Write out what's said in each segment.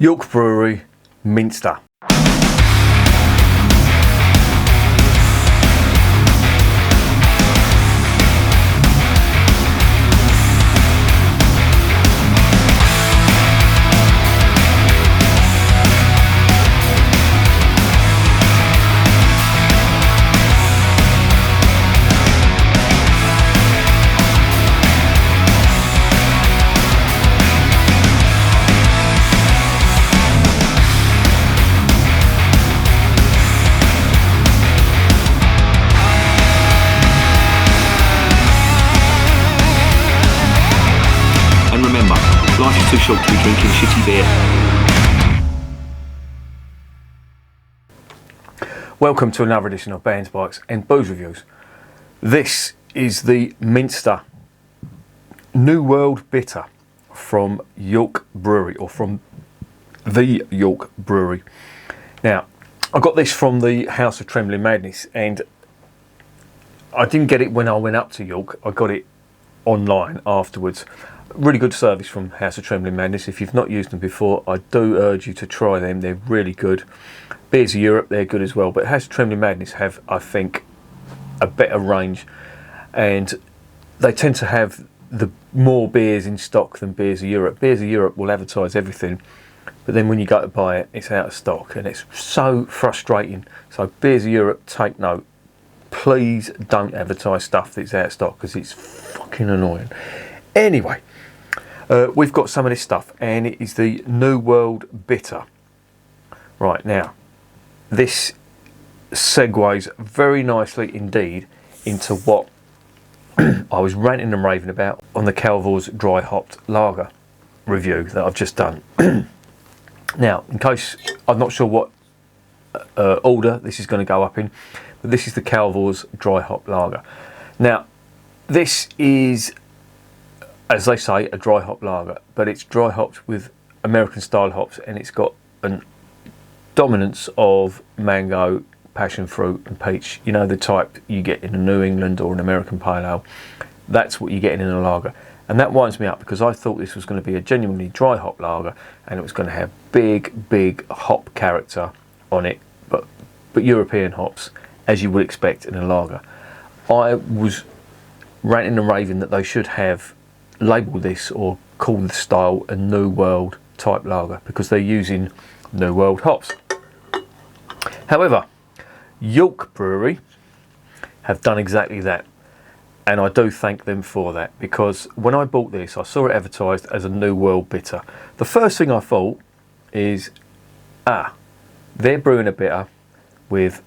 York Brewery, Minster. Life is too short to be drinking shitty beer. Welcome to another edition of Bands, Bikes and Booze Reviews. This is the Minster New World Bitter from York Brewery, or from the York Brewery. Now, I got this from the House of Trembling Madness, and I didn't get it when I went up to York. I got it online afterwards. Really good service from House of Trembling Madness. If you've not used them before, I do urge you to try them. They're really good. Beers of Europe, they're good as well, but House of Trembling Madness have, I think, a better range, and they tend to have the more beers in stock than Beers of Europe. Beers of Europe will advertise everything, but then when you go to buy it, it's out of stock, and it's so frustrating. So Beers of Europe, take note. Please don't advertise stuff that's out of stock, because it's fucking annoying. Anyway, we've got some of this stuff, and it is the New World Bitter. Right, now, this segues very nicely indeed into what I was ranting and raving about on the Calvor's Dry Hopped Lager review that I've just done. Now, in case I'm not sure what order this is going to go up in, but this is the Calvor's Dry Hopped Lager. Now, this is, as they say, a dry hop lager, but it's dry hopped with American style hops, and it's got a dominance of mango, passion fruit and peach. You know, the type you get in a New England or an American pale ale. That's what you're getting in a lager, and that winds me up, because I thought this was going to be a genuinely dry hop lager, and it was going to have big hop character on it, but European hops, as you would expect in a lager. I was ranting and raving that they should have label this or call the style a New World type lager, because they're using New World hops. However, York Brewery have done exactly that, and I do thank them for that, because when I bought this, I saw it advertised as a New World Bitter. The first thing I thought is, they're brewing a bitter with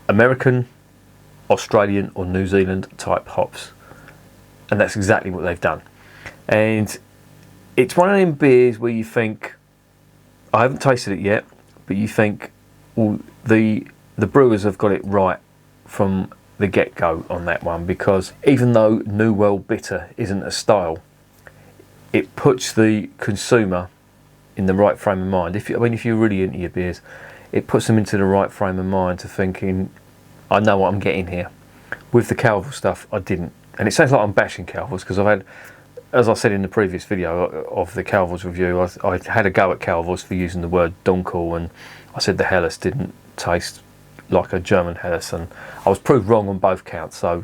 American, Australian or New Zealand type hops, and that's exactly what they've done. And it's one of them beers where you think, I haven't tasted it yet, but you think, well, the brewers have got it right from the get-go on that one, because even though New World Bitter isn't a style, it puts the consumer in the right frame of mind. If you're really into your beers, it puts them into the right frame of mind to thinking, I know what I'm getting here. With the Calvo stuff, I didn't. And it sounds like I'm bashing Calvos, because I've had, as I said in the previous video of the Calvor's review, I had a go at Calvor's for using the word dunkel, and I said the Helles didn't taste like a German Helles, and I was proved wrong on both counts, so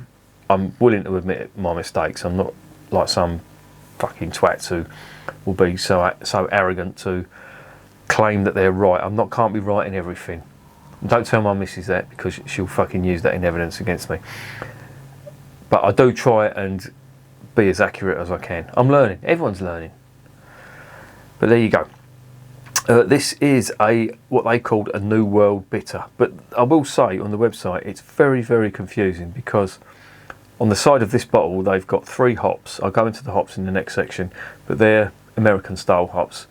I'm willing to admit my mistakes. I'm not like some fucking twats who will be so arrogant to claim that they're right. Can't be right in everything. Don't tell my missus that, because she'll fucking use that in evidence against me. But I do try and be as accurate as I can. I'm learning. Everyone's learning. But there you go. This is what they called a New World Bitter. But I will say, on the website, it's very confusing, because on the side of this bottle they've got 3 hops. I'll go into the hops in the next section, but they're American style hops.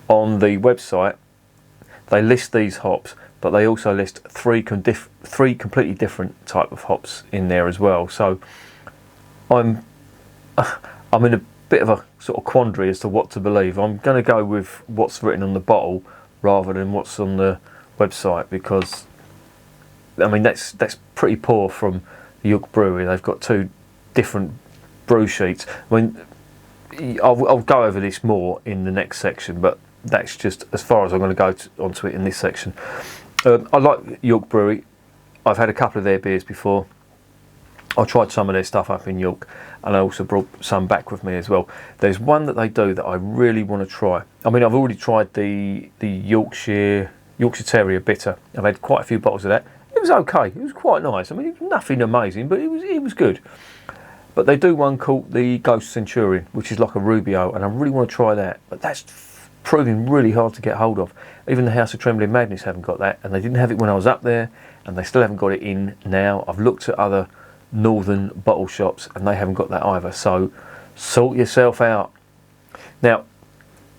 On the website they list these hops, but they also list 3 completely different type of hops in there as well. So I'm in a bit of a sort of quandary as to what to believe. I'm going to go with what's written on the bottle rather than what's on the website, because I mean that's pretty poor from the York Brewery. They've got 2 different brew sheets. I mean, I'll go over this more in the next section, but that's just as far as I'm going to go onto it in this section. I like York Brewery. I've had a couple of their beers before. I tried some of their stuff up in York, and I also brought some back with me as well. There's one that they do that I really want to try. I mean, I've already tried the Yorkshire Terrier bitter. I've had quite a few bottles of that. It was okay. It was quite nice. I mean, it was nothing amazing, but it was good. But they do one called the Ghost Centurion, which is like a Rubio, and I really want to try that. But that's proving really hard to get hold of. Even the House of Trembling Madness haven't got that, and they didn't have it when I was up there, and they still haven't got it in now. I've looked at other northern bottle shops, and they haven't got that either. So sort yourself out. Now,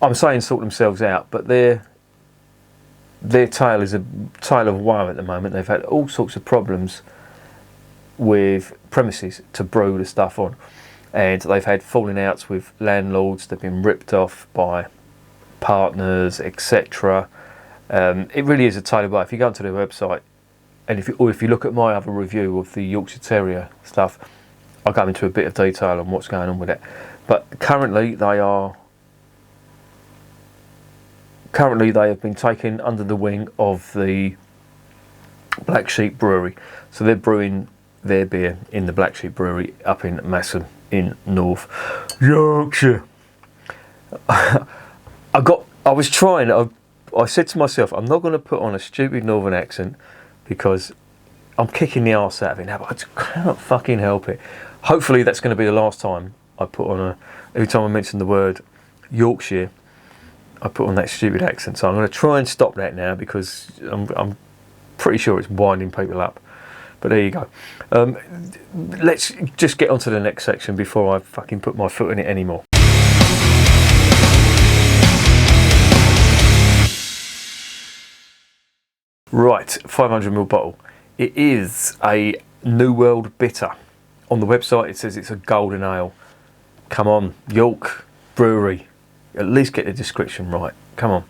I'm saying sort themselves out, but their tale is a tale of woe at the moment. They've had all sorts of problems with premises to brew the stuff on, and they've had falling outs with landlords. They've been ripped off by partners, etc. It really is a tale of woe. If you go onto their website, and if you look at my other review of the Yorkshire Terrier stuff, I'll go into a bit of detail on what's going on with it. But currently they have been taken under the wing of the Black Sheep Brewery. So they're brewing their beer in the Black Sheep Brewery up in Masson in North Yorkshire. I said to myself, I'm not going to put on a stupid northern accent because I'm kicking the arse out of it now, but I just can't fucking help it. Hopefully that's going to be the last time I put on every time I mention the word Yorkshire, I put on that stupid accent. So I'm going to try and stop that now because I'm pretty sure it's winding people up. But there you go. Let's just get on to the next section before I fucking put my foot in it anymore. Right, 500ml bottle. It is a New World bitter. On the website it says it's a golden ale. Come on, York Brewery. At least get the description right. Come on.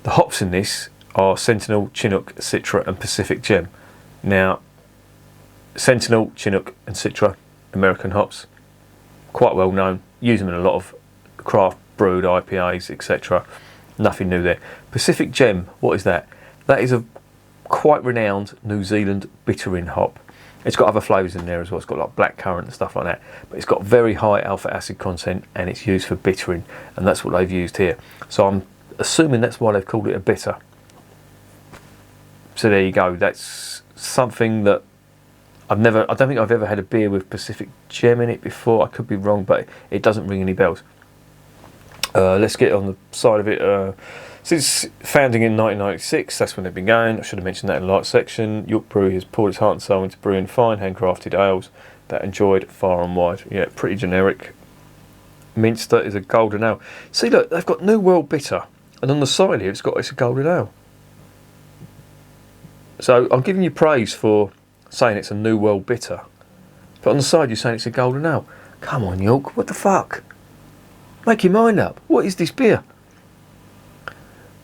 The hops in this are Sentinel, Chinook, Citra and Pacific Gem. Now, Sentinel, Chinook and Citra, American hops, quite well known. Use them in a lot of craft brewed IPAs, etc. Nothing new there. Pacific Gem, what is that? That is a quite renowned New Zealand bittering hop. It's got other flavours in there as well. It's got like blackcurrant and stuff like that. But it's got very high alpha acid content and it's used for bittering, and that's what they've used here. So I'm assuming that's why they've called it a bitter. So there you go. That's something that I don't think I've ever had a beer with Pacific Gem in it before. I could be wrong, but it doesn't ring any bells. Let's get on the side of it. Since founding in 1996, that's when they've been going. I should have mentioned that in the light section. York Brewery has poured its heart and soul into brewing fine, handcrafted ales that enjoyed far and wide. Yeah, pretty generic. Minster is a golden ale. See, look, they've got New World bitter, and on the side here, it's a golden ale. So I'm giving you praise for saying it's a New World bitter, but on the side you're saying it's a golden ale. Come on, York, what the fuck? Make your mind up. What is this beer?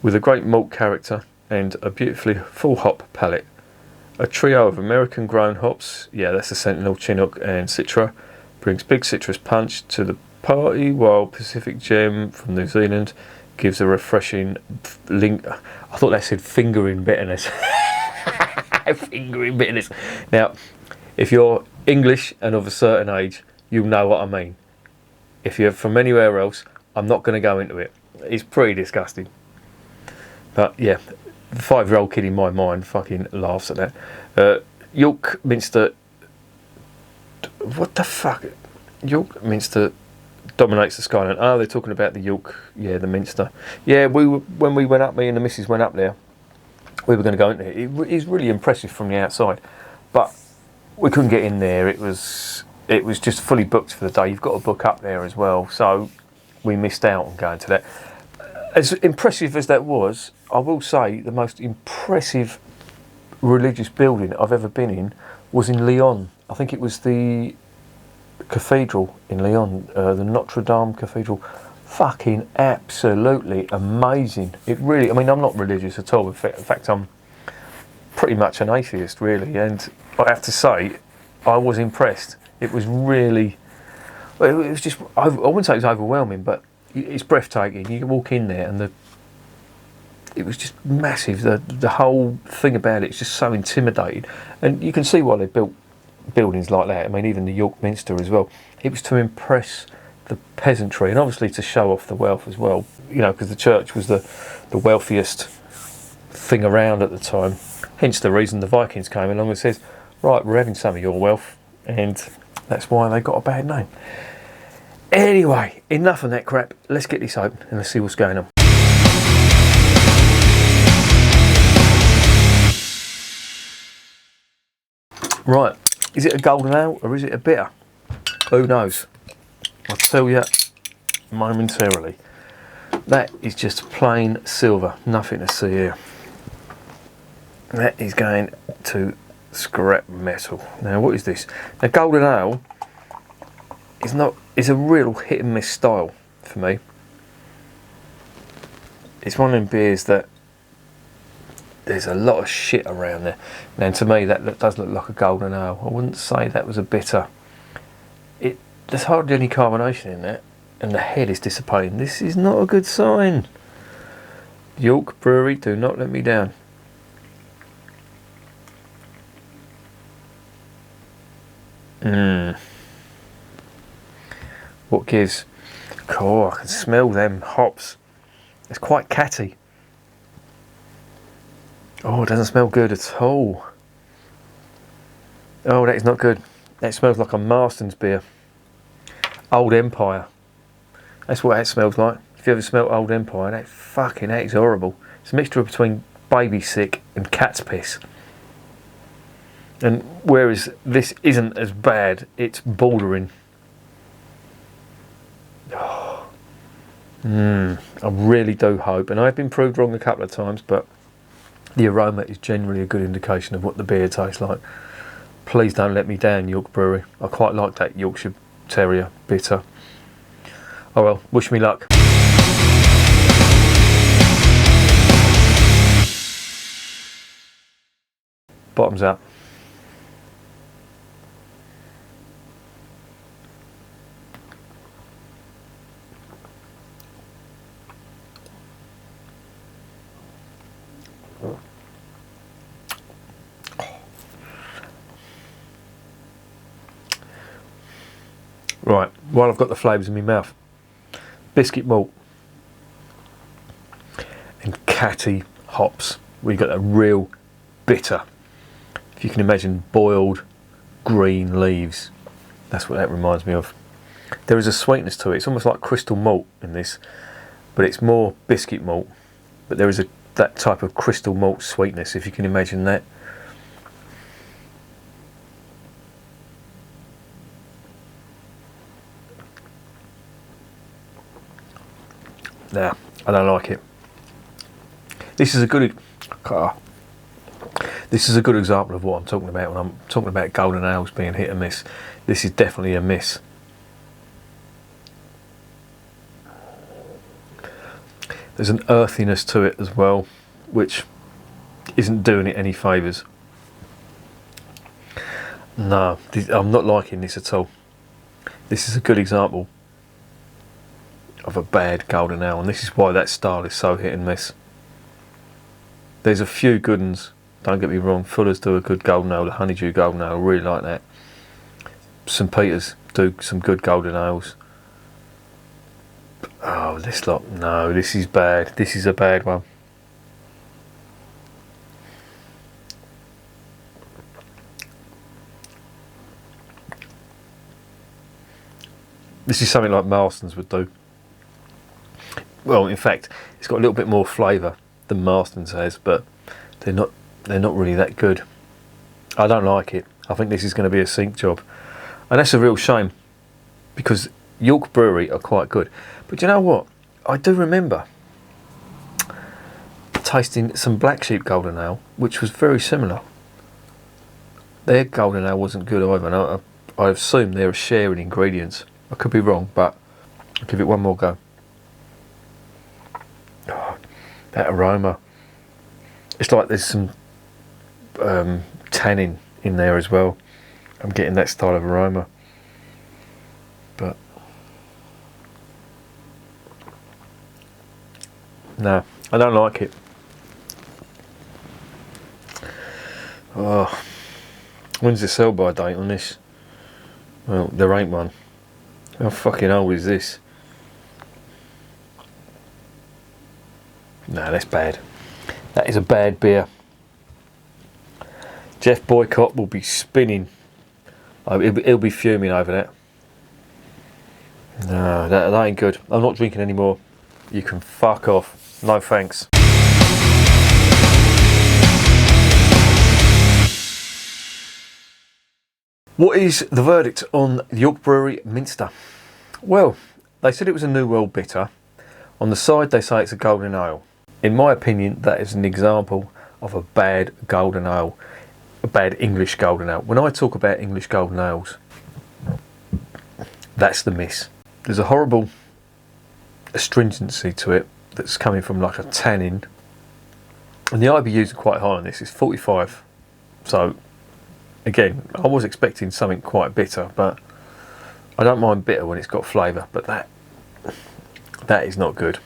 With a great malt character and a beautifully full hop palate. A trio of American grown hops, yeah, that's the Sentinel, Chinook and Citra, brings big citrus punch to the party, while Pacific Gem from New Zealand gives a refreshing I thought that said fingering bitterness. Fingering bitterness. Now, if you're English and of a certain age, you'll know what I mean. If you're from anywhere else, I'm not going to go into it. It's pretty disgusting. But yeah, the 5-year-old kid in my mind fucking laughs at that. York Minster. What the fuck? York Minster dominates the skyline. Oh, they're talking about the York. Yeah, the Minster. Yeah, when we went up, me and the missus went up there. We were going to go into it. It is really impressive from the outside, but we couldn't get in there. It was just fully booked for the day. You've got to book up there as well, so we missed out on going to that. As impressive as that was, I will say the most impressive religious building I've ever been in was in Lyon. I think it was the cathedral in Lyon, the Notre Dame Cathedral. Fucking absolutely amazing. It really, I mean, I'm not religious at all. In fact, I'm pretty much an atheist, really. And I have to say, I was impressed. It was really, it was just, I wouldn't say it was overwhelming, but it's breathtaking. You can walk in there and it was just massive. The whole thing about it is just so intimidating, and you can see why they built buildings like that. I mean, even the York Minster as well. It was to impress the peasantry, and obviously to show off the wealth as well. You know, because the church was the wealthiest thing around at the time. Hence the reason the Vikings came along and says, right, we're having some of your wealth, and that's why they got a bad name. Anyway, enough of that crap. Let's get this open and let's see what's going on. Right, is it a golden ale or is it a bitter? Who knows? I'll tell you momentarily. That is just plain silver, nothing to see here. That is going to scrap metal. Now, what is this? Now, golden ale is a real hit and miss style for me. It's one of them beers that there's a lot of shit around there. Now, to me, that does look like a golden ale. I wouldn't say that was a bitter. There's hardly any carbonation in that, and the head is dissipating. This is not a good sign. York Brewery, do not let me down. What gives? Oh, I can smell them hops. It's quite catty. Oh, it doesn't smell good at all. Oh, that is not good. That smells like a Marston's beer. Old Empire. That's what that smells like. If you ever smelt Old Empire, that is horrible. It's a mixture between baby sick and cat's piss. And whereas this isn't as bad, it's bordering. Oh. I really do hope, and I've been proved wrong a couple of times, but the aroma is generally a good indication of what the beer tastes like. Please don't let me down, York Brewery. I quite like that Yorkshire Terrier bitter. Oh well, wish me luck. Bottoms up. Right, while I've got the flavours in my mouth, biscuit malt and catty hops. We got a real bitter. If you can imagine boiled green leaves, that's what that reminds me of. There is a sweetness to it. It's almost like crystal malt in this, but it's more biscuit malt. But there is that type of crystal malt sweetness, if you can imagine that. Nah, I don't like it. This is a good example of what I'm talking about when I'm talking about golden ales being hit and miss. This is definitely a miss. There's an earthiness to it as well, which isn't doing it any favours. No, I'm not liking this at all. This is a good example of a bad golden ale, and this is why that style is so hit and miss. There's a few good ones, don't get me wrong. Fuller's do a good golden ale, the honeydew golden ale, I really like that. St Peter's do some good golden ales. Oh, this lot, no, this is bad. This is a bad one. This is something like Marston's would do. Well, in fact, it's got a little bit more flavour than Marston's has, but they're not really that good. I don't like it. I think this is going to be a sink job, and that's a real shame, because York Brewery are quite good. But you know what? I do remember tasting some Black Sheep Golden Ale, which was very similar. Their Golden Ale wasn't good either, and I assume they're a share in ingredients. I could be wrong, but I'll give it one more go. Oh, that aroma. It's like there's some tannin in there as well. I'm getting that style of aroma. But no, I don't like it. Oh, when's the sell by date on this? Well, there ain't one. How fucking old is this? No, that's bad. That is a bad beer. Jeff Boycott will be spinning. Oh, he'll be fuming over that. No, that ain't good. I'm not drinking anymore. You can fuck off. No thanks. What is the verdict on the York Brewery Minster? Well, they said it was a New World bitter. On the side they say it's a golden ale. In my opinion, that is an example of a bad golden ale. A bad English golden ale. When I talk about English golden ales, that's the miss. There's a horrible astringency to it that's coming from like a tannin. And the IBUs are quite high on this, it's 45. So, again, I was expecting something quite bitter, but I don't mind bitter when it's got flavour, but that is not good.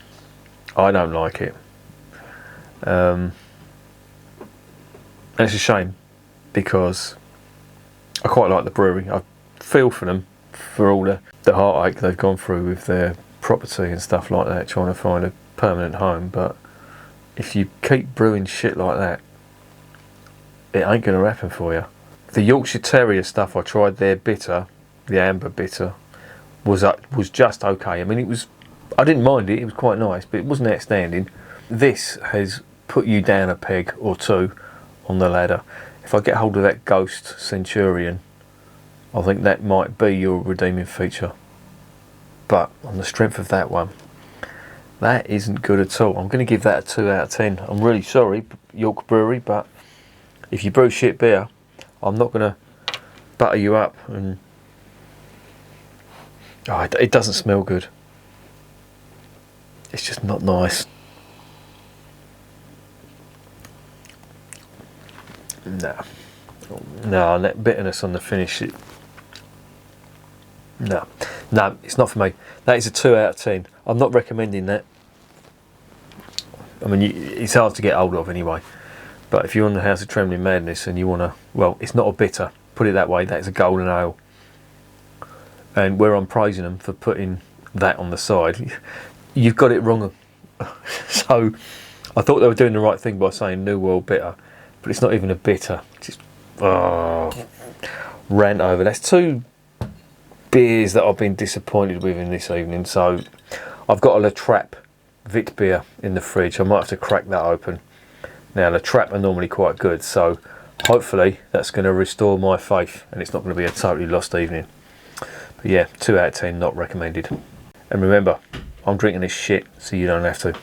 I don't like it. And it's a shame, because I quite like the brewery. I feel for them for all the heartache they've gone through with their property and stuff like that, trying to find a permanent home. But if you keep brewing shit like that, it ain't going to happen for you. The Yorkshire Terrier stuff I tried, their bitter, the amber bitter, was just okay. I mean, I didn't mind it. It was quite nice, but it wasn't outstanding. This has put you down a peg or two on the ladder. If I get hold of that Ghost Centurion, I think that might be your redeeming feature. But on the strength of that one, that isn't good at all. I'm going to give that a 2 out of 10. I'm really sorry, York Brewery, but if you brew shit beer, I'm not going to butter you up. And it doesn't smell good. It's just not nice. No, that bitterness on the finish. No, it's not for me. That is a 2 out of 10. I'm not recommending that. I mean, it's hard to get hold of anyway. But if you're on the House of Trembling Madness and you want to, well, it's not a bitter. Put it that way. That is a golden ale. And where I'm praising them for putting that on the side, you've got it wrong. So I thought they were doing the right thing by saying New World bitter, but it's not even a bitter. Just rant over. That's 2 beers that I've been disappointed with in this evening. So I've got a La Trappe Vit beer in the fridge. I might have to crack that open. Now La Trappe are normally quite good, so hopefully that's going to restore my faith and it's not going to be a totally lost evening. But yeah, 2 out of 10, not recommended. And remember, I'm drinking this shit so you don't have to.